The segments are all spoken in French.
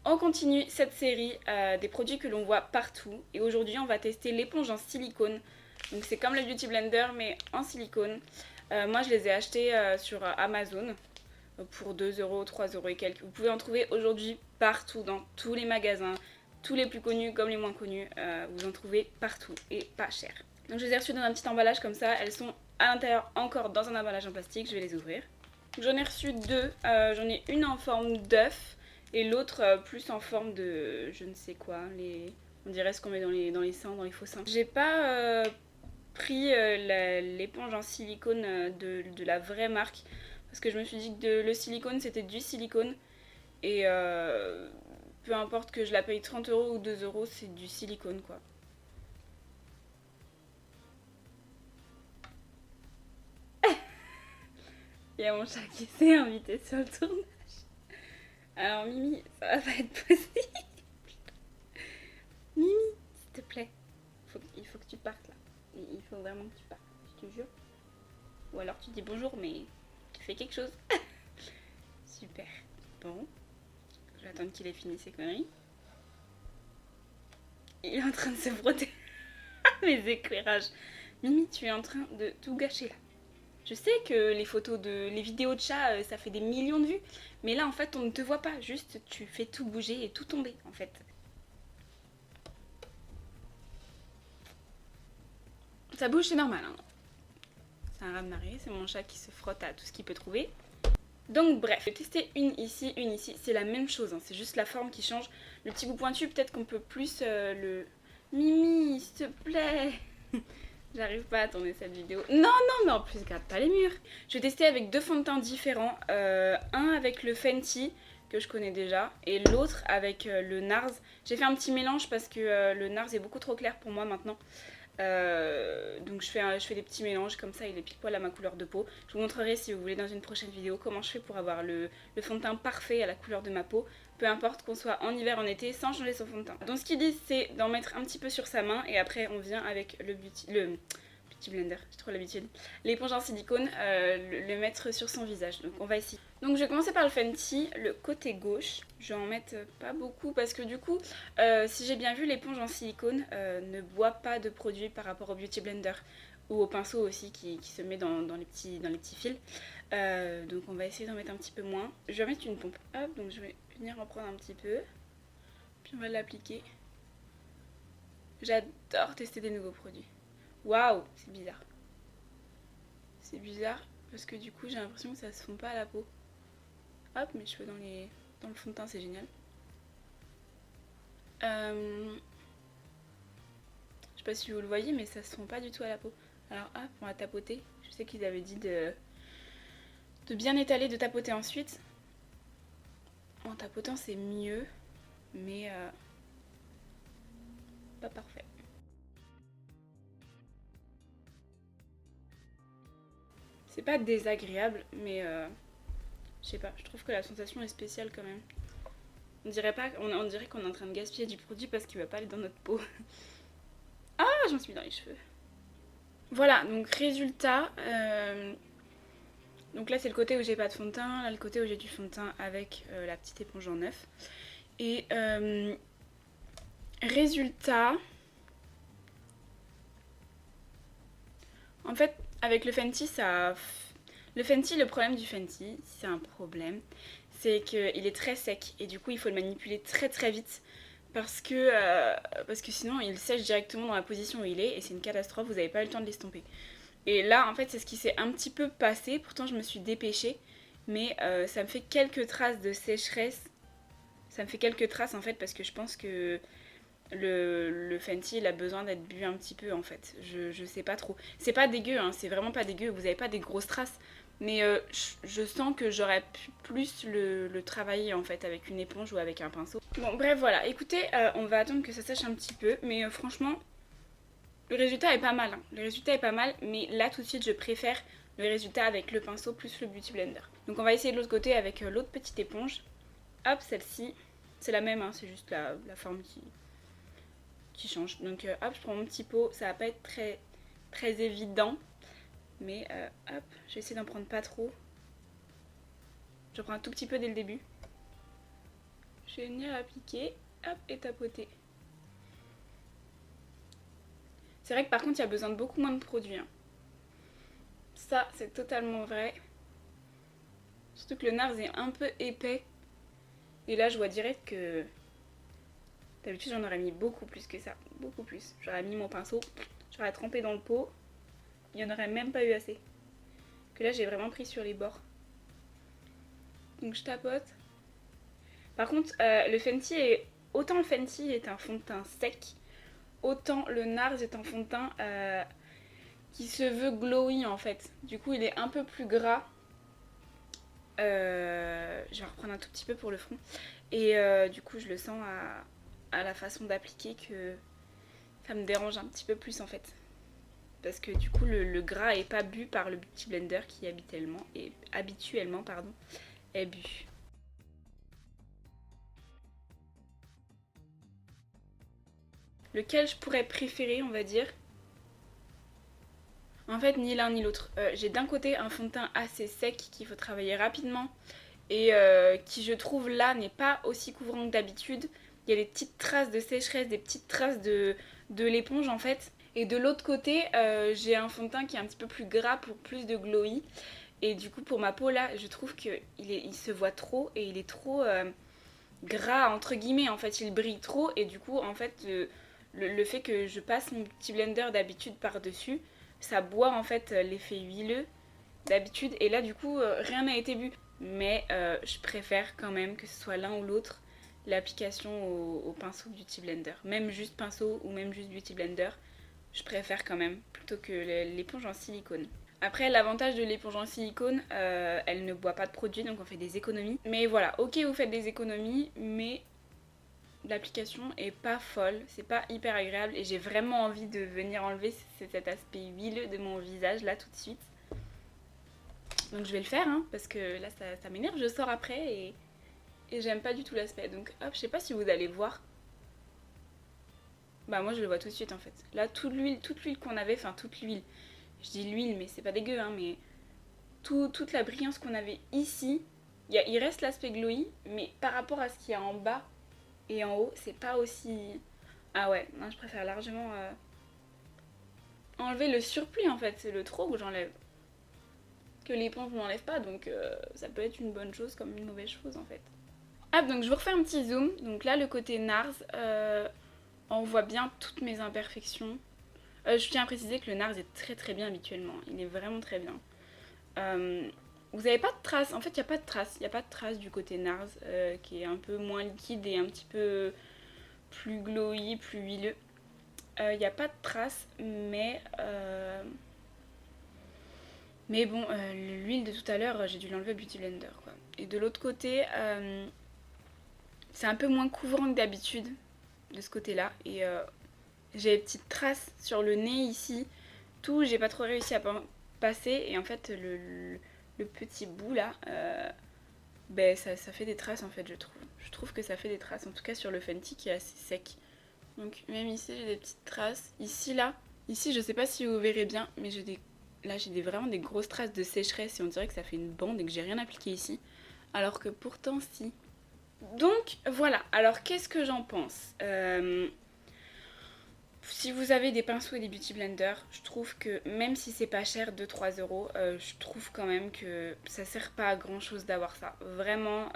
On continue cette série des produits que l'on voit partout et aujourd'hui on va tester l'éponge en silicone. Donc c'est comme le Beauty Blender mais en silicone. Moi je les ai achetés sur Amazon pour 2 euros, 3 euros et quelques. Vous pouvez en trouver aujourd'hui partout dans tous les magasins, tous les plus connus comme les moins connus. Vous en trouvez partout et pas cher. Donc je les ai reçues dans un petit emballage comme ça. Elles sont à l'intérieur encore dans un emballage en plastique. Je vais les ouvrir. J'en ai reçu deux. J'en ai une en forme d'œuf et l'autre plus en forme de je ne sais quoi, on dirait ce qu'on met dans les seins, dans les faux seins. J'ai pas pris l'éponge en silicone de la vraie marque parce que je me suis dit que le silicone c'était du silicone et peu importe que je la paye 30 euros ou 2 euros, c'est du silicone quoi. Il y a mon chat qui s'est invité sur le tournage. Alors Mimi, ça va pas être possible. Mimi, s'il te plaît. Il faut que tu partes là. Il faut vraiment que tu partes, je te jure. Ou alors tu dis bonjour mais tu fais quelque chose. Super. Bon. Je vais attendre qu'il ait fini ses conneries. Il est en train de se frotter mes éclairages. Mimi, tu es en train de tout gâcher là. Je sais que les vidéos de chat, ça fait des millions de vues. Mais là en fait on ne te voit pas. Juste tu fais tout bouger et tout tomber en fait. Ça bouge, c'est normal. Hein. C'est un raz-de-marée, c'est mon chat qui se frotte à tout ce qu'il peut trouver. Donc bref, j'ai testé une ici, c'est la même chose, hein, c'est juste la forme qui change. Le petit bout pointu, peut-être qu'on peut plus le... Mimi, s'il te plaît. J'arrive pas à tourner cette vidéo. Non, non, mais en plus, regarde pas les murs. Je vais tester avec deux fonds de teint différents. Un avec le Fenty, que je connais déjà, et l'autre avec le NARS. J'ai fait un petit mélange parce que le NARS est beaucoup trop clair pour moi maintenant. Donc je fais des petits mélanges comme ça, il est pile poil à ma couleur de peau. Je vous montrerai si vous voulez dans une prochaine vidéo comment je fais pour avoir le fond de teint parfait à la couleur de ma peau, peu importe qu'on soit en hiver, en été, sans changer son fond de teint. Donc ce qu'ils disent c'est d'en mettre un petit peu sur sa main et après on vient avec le Beauty Blender, j'ai trop l'habitude, l'éponge en silicone, le mettre sur son visage. Donc on va essayer. Donc je vais commencer par le Fenty, le côté gauche. Je vais en mettre pas beaucoup parce que du coup, si j'ai bien vu, l'éponge en silicone ne boit pas de produit par rapport au Beauty Blender ou au pinceau aussi qui se met dans les petits fils. Donc on va essayer d'en mettre un petit peu moins. Je vais mettre une pompe. Hop, donc je vais venir en prendre un petit peu. Puis on va l'appliquer. J'adore tester des nouveaux produits. Waouh, c'est bizarre. C'est bizarre parce que du coup j'ai l'impression que ça se fond pas à la peau. Hop, mes cheveux dans le fond de teint, c'est génial. Je sais pas si vous le voyez, mais ça se fond pas du tout à la peau. Alors hop, on va tapoter. Je sais qu'ils avaient dit de bien étaler, de tapoter ensuite. En tapotant c'est mieux, mais pas parfait. C'est pas désagréable, mais je sais pas, je trouve que la sensation est spéciale quand même. On dirait qu'on est en train de gaspiller du produit parce qu'il va pas aller dans notre peau. Ah, j'en suis dans les cheveux. Voilà, donc résultat. Donc là c'est le côté où j'ai pas de fond de teint, là le côté où j'ai du fond de teint avec la petite éponge en neuf. Et résultat. En fait, avec le Fenty, le problème du Fenty, c'est un problème, c'est qu'il est très sec et du coup il faut le manipuler très très vite parce que sinon il sèche directement dans la position où il est et c'est une catastrophe, vous n'avez pas eu le temps de l'estomper. Et là en fait c'est ce qui s'est un petit peu passé, pourtant je me suis dépêchée, mais ça me fait quelques traces de sécheresse, ça me fait quelques traces en fait parce que je pense que le Fenty il a besoin d'être bu un petit peu en fait, je sais pas trop. C'est pas dégueu, hein, c'est vraiment pas dégueu, vous avez pas des grosses traces, mais je sens que j'aurais pu plus le travailler en fait avec une éponge ou avec un pinceau. Bon bref voilà, écoutez, on va attendre que ça sèche un petit peu, mais franchement le résultat est pas mal, hein. Le résultat est pas mal, mais là tout de suite je préfère le résultat avec le pinceau plus le Beauty Blender. Donc on va essayer de l'autre côté avec l'autre petite éponge. Hop, celle-ci, c'est la même, hein, c'est juste la forme qui change. Donc hop, je prends mon petit pot, ça va pas être très, très évident, mais hop, je vais essayer d'en prendre pas trop. Je prends un tout petit peu dès le début. Je vais venir appliquer, hop, et tapoter. C'est vrai que par contre, il y a besoin de beaucoup moins de produits. Hein. Ça, c'est totalement vrai. Surtout que le NARS est un peu épais. Et là, je vois direct que... D'habitude, j'en aurais mis beaucoup plus que ça. Beaucoup plus. J'aurais mis mon pinceau, j'aurais trempé dans le pot. Il n'y en aurait même pas eu assez. Que là, j'ai vraiment pris sur les bords. Donc, je tapote. Par contre, le Fenty est... Autant le Fenty est un fond de teint sec, autant le NARS est un fond de teint qui se veut glowy en fait. Du coup, il est un peu plus gras. Je vais reprendre un tout petit peu pour le front. Et du coup, je le sens à la façon d'appliquer que ça me dérange un petit peu plus en fait. Parce que du coup, le gras est pas bu par le Beauty Blender qui habituellement est bu. Lequel je pourrais préférer, on va dire? En fait, ni l'un ni l'autre. J'ai d'un côté un fond de teint assez sec qu'il faut travailler rapidement et qui, je trouve, là, n'est pas aussi couvrant que d'habitude. Il y a des petites traces de sécheresse, des petites traces de l'éponge, en fait. Et de l'autre côté, j'ai un fond de teint qui est un petit peu plus gras pour plus de glowy. Et du coup, pour ma peau, là, je trouve qu'il se voit trop et il est trop gras, entre guillemets. En fait, il brille trop et du coup, en fait... Le fait que je passe mon petit blender d'habitude par-dessus, ça boit en fait l'effet huileux d'habitude. Et là du coup, rien n'a été bu. Mais je préfère quand même que ce soit l'un ou l'autre l'application au pinceau Beauty Blender. Même juste pinceau ou même juste Beauty Blender, je préfère quand même plutôt que l'éponge en silicone. Après, l'avantage de l'éponge en silicone, elle ne boit pas de produit, donc on fait des économies. Mais voilà, ok, vous faites des économies, mais... l'application est pas folle, c'est pas hyper agréable et j'ai vraiment envie de venir enlever cet aspect huileux de mon visage là tout de suite. Donc je vais le faire hein, parce que là ça m'énerve, je sors après et j'aime pas du tout l'aspect. Donc hop, je sais pas si vous allez voir. Bah moi je le vois tout de suite en fait. Là toute l'huile qu'on avait, enfin toute l'huile, je dis l'huile mais c'est pas dégueu hein, mais toute la brillance qu'on avait ici, il reste l'aspect glowy, mais par rapport à ce qu'il y a en bas, et en haut, c'est pas aussi... Ah ouais, non, je préfère largement enlever le surplus en fait, c'est le trop que j'enlève. Que l'éponge ne m'enlève pas, donc ça peut être une bonne chose comme une mauvaise chose en fait. Hop, donc je vous refais un petit zoom. Donc là, le côté NARS, on voit bien toutes mes imperfections. Je tiens à préciser que le NARS est très très bien habituellement, il est vraiment très bien. Vous n'avez pas de traces, en fait il n'y a pas de traces, du côté NARS qui est un peu moins liquide et un petit peu plus glowy, plus huileux. Il n'y a pas de traces, mais bon, l'huile de tout à l'heure, j'ai dû l'enlever au Beauty Blender quoi. Et de l'autre côté, c'est un peu moins couvrant que d'habitude de ce côté-là. Et j'ai des petites traces sur le nez ici, tout, j'ai pas trop réussi à passer et en fait le petit bout là, ben ça fait des traces en fait je trouve. Je trouve que ça fait des traces, en tout cas sur le Fenty qui est assez sec. Donc même ici j'ai des petites traces. Ici là, ici je sais pas si vous verrez bien, mais là j'ai vraiment des grosses traces de sécheresse et on dirait que ça fait une bande et que j'ai rien appliqué ici. Alors que pourtant si. Donc voilà, alors qu'est-ce que j'en pense si vous avez des pinceaux et des beauty blenders, je trouve que même si c'est pas cher, 2-3 euros, je trouve quand même que ça sert pas à grand chose d'avoir ça. Vraiment,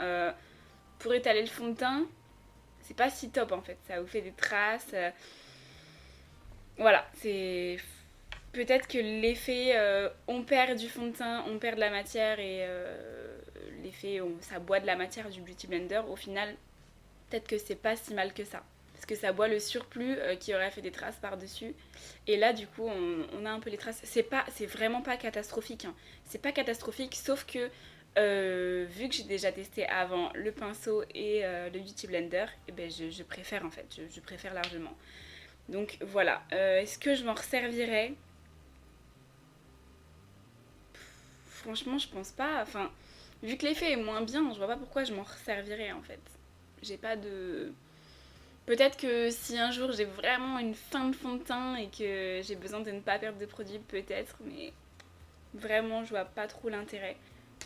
pour étaler le fond de teint, c'est pas si top en fait. Ça vous fait des traces. Voilà, c'est... Peut-être que l'effet, on perd du fond de teint, on perd de la matière et l'effet, ça boit de la matière du beauty blender. Au final, peut-être que c'est pas si mal que ça. Parce que ça boit le surplus qui aurait fait des traces par-dessus. Et là, du coup, on a un peu les traces. C'est vraiment pas catastrophique. Hein. C'est pas catastrophique, sauf que vu que j'ai déjà testé avant le pinceau et le Beauty Blender, et ben je préfère en fait. Je préfère largement. Donc voilà. Est-ce que je m'en resservirai? Franchement, je pense pas. Enfin, vu que l'effet est moins bien, je vois pas pourquoi je m'en resservirais en fait. J'ai pas de... Peut-être que si un jour j'ai vraiment une fin de fond de teint et que j'ai besoin de ne pas perdre de produit, peut-être, mais vraiment je vois pas trop l'intérêt.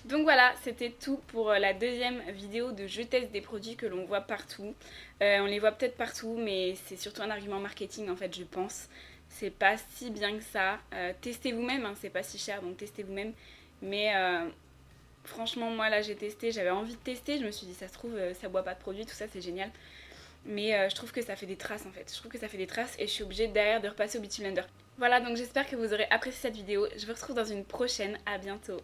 Donc voilà, c'était tout pour la deuxième vidéo de je teste des produits que l'on voit partout. On les voit peut-être partout, mais c'est surtout un argument marketing en fait, je pense. C'est pas si bien que ça. Testez vous-même, hein, c'est pas si cher, donc testez vous-même. Mais franchement, moi là j'ai testé, j'avais envie de tester, je me suis dit ça se trouve, ça boit pas de produit, tout ça c'est génial. Mais je trouve que ça fait des traces en fait. Je trouve que ça fait des traces et je suis obligée derrière de repasser au Beauty Blender. Voilà, donc j'espère que vous aurez apprécié cette vidéo. Je vous retrouve dans une prochaine. À bientôt.